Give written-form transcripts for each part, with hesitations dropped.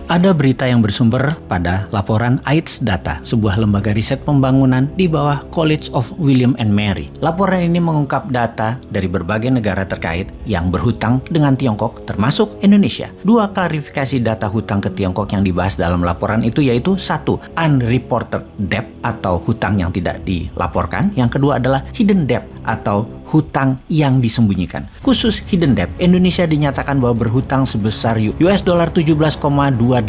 Ada berita yang bersumber pada laporan AIDS Data, sebuah lembaga riset pembangunan di bawah College of William and Mary. Laporan ini mengungkap data dari berbagai negara terkait yang berhutang dengan Tiongkok, termasuk Indonesia. Dua klarifikasi data hutang ke Tiongkok yang dibahas dalam laporan itu yaitu: satu, unreported debt atau hutang yang tidak dilaporkan. Yang kedua adalah hidden debt atau hutang yang disembunyikan. Khusus hidden debt, Indonesia dinyatakan bahwa berhutang sebesar US dollar 17,28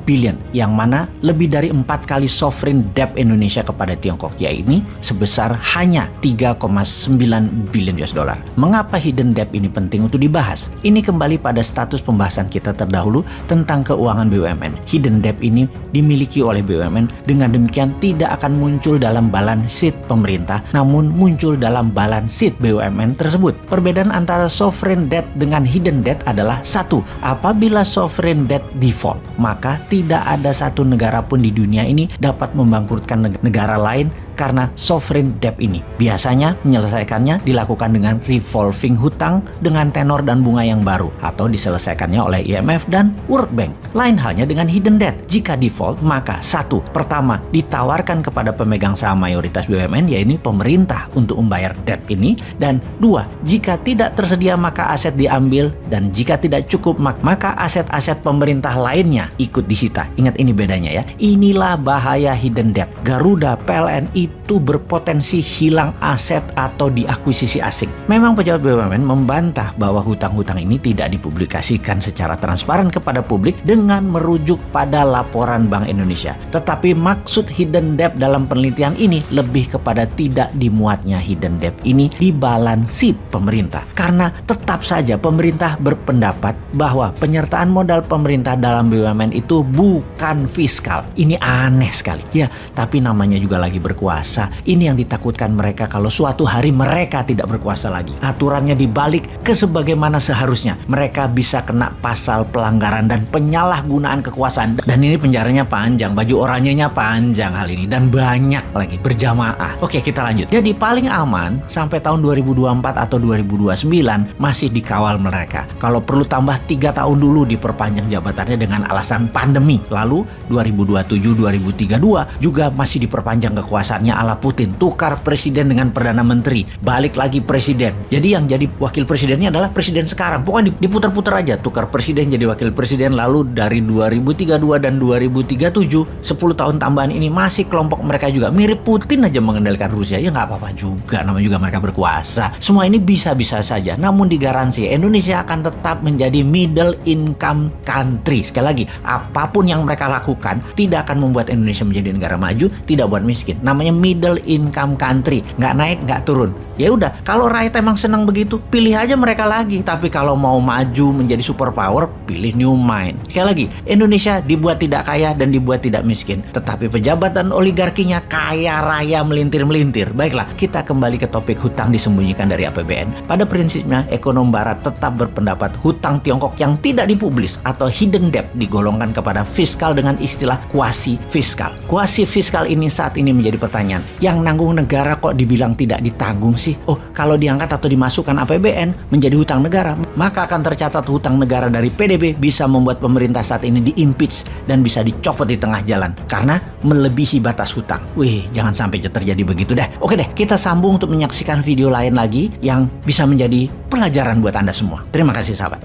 billion, yang mana lebih dari 4 kali sovereign debt Indonesia kepada Tiongkok, yaitu sebesar hanya 3,9 billion US dollar. Mengapa hidden debt ini penting untuk dibahas? Ini kembali pada status pembahasan kita terdahulu tentang keuangan BUMN. Hidden debt ini dimiliki oleh BUMN, dengan demikian tidak akan muncul dalam balance sheet pemerintah, namun muncul dalam balance sheet BUMN tersebut. Perbedaan antara sovereign debt dengan hidden debt adalah: satu, apabila sovereign debt default, maka tidak ada satu negara pun di dunia ini dapat membangkrutkan negara lain karena sovereign debt ini. Biasanya menyelesaikannya dilakukan dengan revolving hutang dengan tenor dan bunga yang baru, atau diselesaikannya oleh IMF dan World Bank. Lain halnya dengan hidden debt. Jika default, maka satu, pertama, ditawarkan kepada pemegang saham mayoritas BUMN, yaitu pemerintah, untuk membayar debt ini, dan dua, jika tidak tersedia maka aset diambil, dan jika tidak cukup maka aset-aset pemerintah lainnya ikut disita. Ingat, ini bedanya ya. Inilah bahaya hidden debt. Garuda, PLN itu berpotensi hilang aset atau diakuisisi asing. Memang pejabat BUMN membantah bahwa hutang-hutang ini tidak dipublikasikan secara transparan kepada publik dengan merujuk pada laporan Bank Indonesia. Tetapi maksud hidden debt dalam penelitian ini lebih kepada tidak dimuatnya hidden debt ini di balance sheet pemerintah. Karena tetap saja pemerintah berpendapat bahwa penyertaan modal pemerintah dalam BUMN itu bukan fiskal. Ini aneh sekali. Ya, tapi namanya juga lagi berkuasa. Ini yang ditakutkan mereka kalau suatu hari mereka tidak berkuasa lagi. Aturannya dibalik ke sebagaimana seharusnya. Mereka bisa kena pasal pelanggaran dan penyalahgunaan kekuasaan. Dan ini penjaranya panjang, baju oranyenya panjang hal ini, dan banyak lagi berjamaah. Oke, kita lanjut. Jadi paling aman sampai tahun 2024 atau 2029 masih dikawal mereka. Kalau perlu tambah 3 tahun dulu diperpanjang jabatannya dengan alasan pandemi. Lalu 2027-2032 juga masih diperpanjang kekuasaannya ala Putin. Tukar presiden dengan perdana menteri, balik lagi presiden. Jadi yang jadi wakil presidennya adalah presiden sekarang. Pokoknya diputar-putar aja, tukar presiden jadi wakil presiden. Lalu dari 2032 dan 2037, 10 tahun tambahan ini masih kelompok mereka juga mirip Putin aja mengendalikan Rusia. Ya nggak apa-apa juga, namanya juga mereka berkuasa. Semua ini bisa-bisa saja, namun digaransi Indonesia akan tetap menjadi middle income country. Sekali lagi, apapun yang mereka lakukan tidak akan membuat Indonesia menjadi negara maju, tidak buat miskin. Namanya middle income country, nggak naik nggak turun. Ya udah, kalau rakyat emang senang begitu, pilih aja mereka lagi. Tapi kalau mau maju menjadi superpower, pilih new mind. Sekali lagi, Indonesia dibuat tidak kaya dan dibuat tidak miskin, tetapi pejabat dan oligarkinya kaya raya melintir-melintir. Baiklah, kita kembali ke topik hutang disembunyikan dari APBN. Pada prinsipnya, ekonom barat tetap berpendapat hutang Tiongkok yang tidak dipublis atau hidden debt digolongkan kepada fiskal dengan istilah kuasi fiskal. Kuasi fiskal ini saat ini menjadi pertanyaan. Yang nanggung negara kok dibilang tidak ditanggung sih? Oh, kalau diangkat atau dimasukkan APBN menjadi hutang negara, maka akan tercatat hutang negara dari PDB bisa membuat pemerintah saat ini di-impeach dan bisa dicopot di tengah jalan karena melebihi batas hutang. Wih, jangan sampai terjadi begitu deh. Oke deh, kita sambung untuk menyaksikan video lain lagi yang bisa menjadi pelajaran buat Anda semua. Terima kasih sahabat.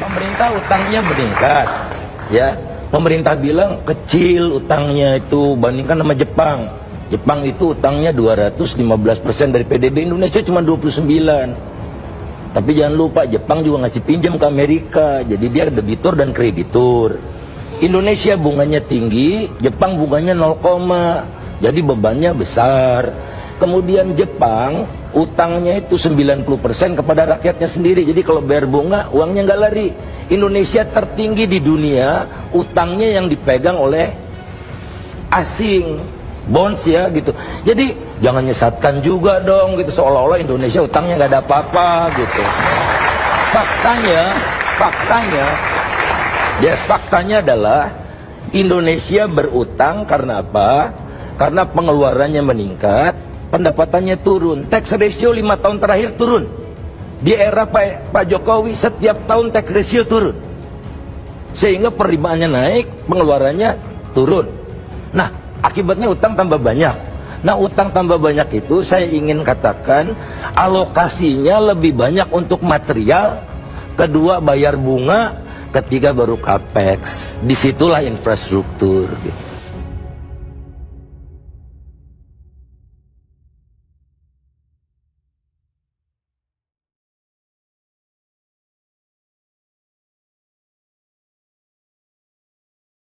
Pemerintah utangnya meningkat, ya. Pemerintah bilang kecil utangnya itu bandingkan sama Jepang. Jepang itu utangnya 215% dari PDB, Indonesia cuma 29%. Tapi jangan lupa Jepang juga ngasih pinjam ke Amerika, jadi dia debitur dan kreditur. Indonesia bunganya tinggi, Jepang bunganya 0, jadi bebannya besar. Kemudian Jepang utangnya itu 90% kepada rakyatnya sendiri, jadi kalau bayar bunga uangnya nggak lari. Indonesia tertinggi di dunia, utangnya yang dipegang oleh asing, bonds ya gitu. Jadi jangan nyesatkan juga dong gitu, seolah-olah Indonesia utangnya nggak ada apa-apa gitu. Faktanya adalah Indonesia berutang karena apa? Karena pengeluarannya meningkat, pendapatannya turun. Tax ratio 5 tahun terakhir turun. Di era Pak Jokowi setiap tahun tax ratio turun. sehingga penerimaannya naik, pengeluarannya turun. Nah, akibatnya utang tambah banyak. Nah, utang tambah banyak itu saya ingin katakan alokasinya lebih banyak untuk material, kedua bayar bunga, ketiga baru capex. Disitulah infrastruktur.